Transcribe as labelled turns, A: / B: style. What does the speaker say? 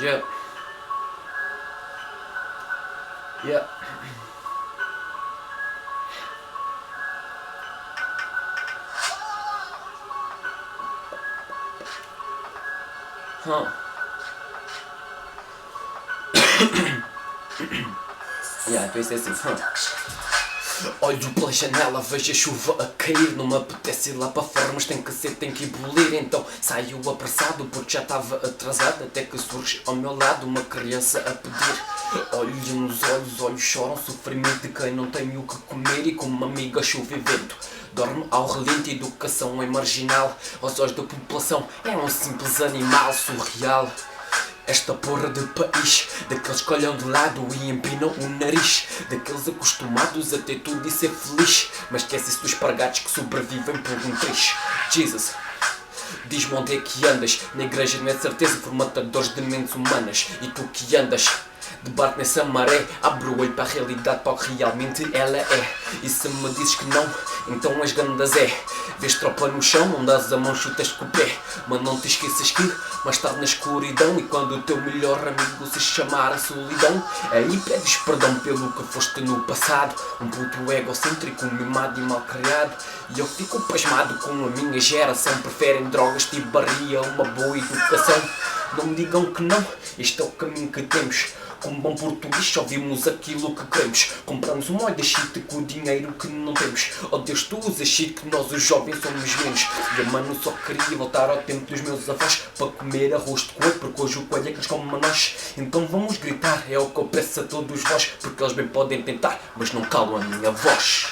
A: Yeah. Yeah. Huh. Yeah, então isso é assim. Olho pela janela, vejo a chuva a cair. Não me apetece ir lá para fora, mas tem que ser, tem que ebulir. Então saio apressado porque já estava atrasado. Até que surge ao meu lado uma criança a pedir. Olho nos olhos choram, sofrimento de quem não tem o que comer. E como uma amiga chuva e vento dorme ao relento. Educação é marginal aos olhos da população. É um simples animal surreal. Esta porra de país, daqueles que olham de lado e empinam o nariz, daqueles acostumados a ter tudo e ser feliz, mas esquecem-se dos pargatos que sobrevivem por um triz. Jesus, diz-me onde é que andas. Na igreja não é certeza, formatadores de mentes humanas. E tu que andas debate nessa maré, abre o olho para a realidade, para o que realmente ela é. E se me dizes que não, então és ganda Zé. Vês tropa no chão, não dás a mão, chutas com o pé. Mas não te esqueças que mais tarde na escuridão, e quando o teu melhor amigo se chamar a solidão, aí pedes perdão pelo que foste no passado. Um puto egocêntrico, mimado e mal criado. E eu fico pasmado com a minha geração. Preferem drogas tipo barria, uma boa educação. Não me digam que não, este é o caminho que temos. Como bom português só vimos aquilo que queremos. Compramos um molho de shit com o dinheiro que não temos. Oh Deus, tu usas shit que nós os jovens somos menos. E a mano só queria voltar ao tempo dos meus avós para comer arroz de coelho, porque hoje o coelho é que eles comem a nós. Então vamos gritar, é o que eu peço a todos vós, porque eles bem podem tentar, mas não calam a minha voz.